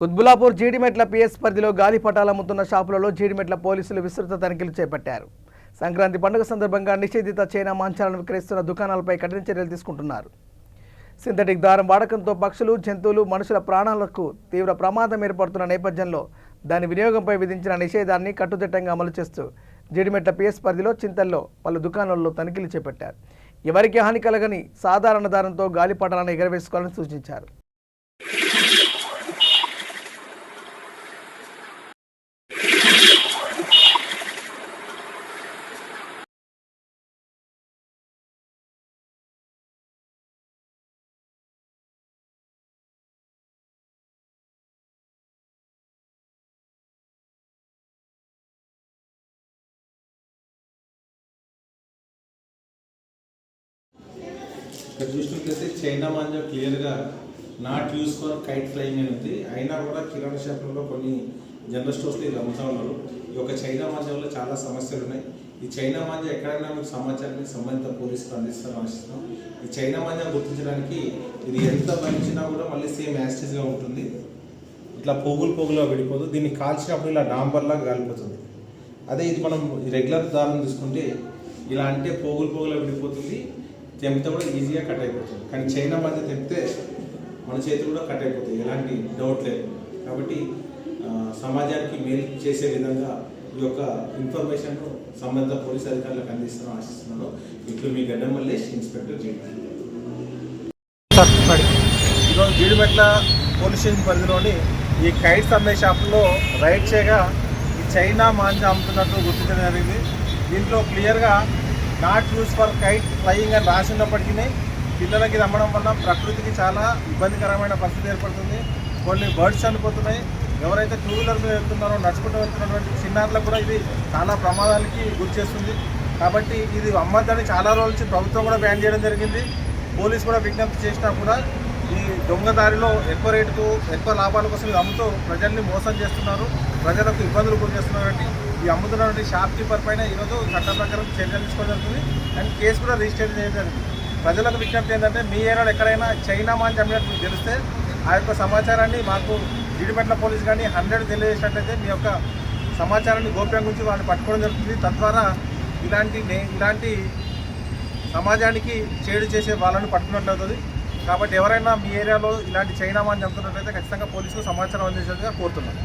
Quthbullapur Jeedimetla PS పరిధిలో గాలిపటాలు అమ్ముతున్న షాపులలో జీడిమెట్ల పోలీసులు విస్తృత తనిఖీలు చేపట్టారు. సంక్రాంతి పండుగ సందర్భంగా నిషేధిత చైనా మాంచాలను విక్రయిస్తున్న దుకాణాలపై కఠిన చర్యలు తీసుకుంటున్నారు. సింథటిక్ దారం వాడకంతో పక్షులు, జంతువులు, మనుషుల ప్రాణాలకు తీవ్ర ప్రమాదం ఏర్పడుతున్న నేపథ్యంలో దాని వినియోగంపై విధించిన నిషేధాన్ని కట్టుదిట్టంగా అమలు చేస్తూ జీడిమెట్ల పిఎస్ పరిధిలో చింతల్లో పలు దుకాణాల్లో తనిఖీలు చేపట్టారు. ఎవరికి హాని కలగని సాధారణ దారంతో గాలిపటాలను ఎగరవేసుకోవాలని సూచించారు. ఇక్కడ చూసినట్లయితే చైనా మాంజా క్లియర్గా not use for kite flying అని ఉంది. అయినా కూడా కిరాణా షాపులలో కొన్ని జనరల్ స్టోర్స్లో ఇది అమ్ముతా ఉన్నారు. ఈ యొక్క చైనా మాంజా వల్ల చాలా సమస్యలు ఉన్నాయి. ఈ చైనా మాంజా ఎక్కడైనా మీకు సమాచారాన్ని సంబంధిత పోలీసులు అందిస్తారని ఆశిస్తున్నాం. ఈ చైనా మాంజా గుర్తించడానికి ఇది ఎంత బంచినా కూడా మళ్ళీ సేమ్ యాస్టిస్గా ఉంటుంది. ఇట్లా పోగులుగా విడిపోదు. దీన్ని కాల్చినప్పుడు ఇలా డాంబర్లాగా కాలిపోతుంది. అదే ఇది మనం రెగ్యులర్ దారం తీసుకుంటే ఇలా అంటే పోగులుగా విడిపోతుంది. తెంపితే కూడా ఈజీగా కట్ అయిపోతుంది. కానీ చైనా మాంజా తెంపితే మన చేతులు కూడా కట్ అయిపోతాయి, ఎలాంటి డౌట్ లేదు. కాబట్టి సమాజానికి మేలు చేసే విధంగా ఈ యొక్క ఇన్ఫర్మేషన్ సంబంధిత పోలీస్ అధికారులకు అందిస్తాను ఆశిస్తున్నాను. ఇప్పుడు మీ గడ్డం మల్లేష్, ఇన్స్పెక్టర్ జీడిమెట్ల. ఈరోజు జీడిమెట్ల పోలీస్ స్టేషన్ పరిధిలోని ఈ కైట్స్ అమ్మే షాపుల్లో రైడ్ చేయగా ఈ చైనా మాంజా అమ్ముతున్నట్టు గుర్తించడం జరిగింది. దీంట్లో క్లియర్గా not use for kite flying అని రాసి ఉన్నప్పటికీ పిల్లలకి ఇది అమ్మడం వల్ల ప్రకృతికి చాలా ఇబ్బందికరమైన పరిస్థితి ఏర్పడుతుంది. కొన్ని బర్డ్స్ చనిపోతున్నాయి. ఎవరైతే టూ వీలర్ మీద వెళ్తున్నారో, నడుచుకుంటూ వెళ్తున్నటువంటి చిన్నారులకు కూడా ఇది చాలా ప్రమాదాలకి గురి చేస్తుంది. కాబట్టి ఇది అమ్మద్దని చాలా రోజుల నుంచి ప్రభుత్వం కూడా బ్యాన్ చేయడం జరిగింది. పోలీసు కూడా విజ్ఞప్తి చేసినా కూడా ఈ దొంగదారిలో ఎక్కువ రేటుకు, ఎక్కువ లాభాల కోసం ఇది అమ్ముతూ ప్రజల్ని మోసం చేస్తున్నారు, ప్రజలకు ఇబ్బందులు గురి చేస్తున్నారంటే ఈ అమ్ముతున్నటువంటి షాప్ కీపర్ పైన ఈరోజు చట్టం ప్రకారం చర్యలు తీసుకోవడం జరుగుతుంది. అండ్ కేసు కూడా రిజిస్టర్ చేయడం జరిగింది. ప్రజలకు విజ్ఞప్తి ఏంటంటే మీ ఏరియాలో ఎక్కడైనా చైనా మాంజా అమ్మినట్టు మీకు తెలిస్తే ఆ యొక్క సమాచారాన్ని మాకు జీడిమెట్ల పోలీస్ కానీ 100 తెలియజేసినట్లయితే మీ యొక్క సమాచారాన్ని గోప్యం గురించి వాళ్ళని పట్టుకోవడం జరుగుతుంది. తద్వారా ఇలాంటి సమాజానికి చేడు చేసే వాళ్ళని పట్టుకున్నట్లు అవుతుంది. కాబట్టి ఎవరైనా మీ ఏరియాలో ఇలాంటి చైనా మాంజా అమ్ముతున్నట్లయితే ఖచ్చితంగా పోలీసుకు సమాచారం అందించేట్టుగా కోరుతున్నాను.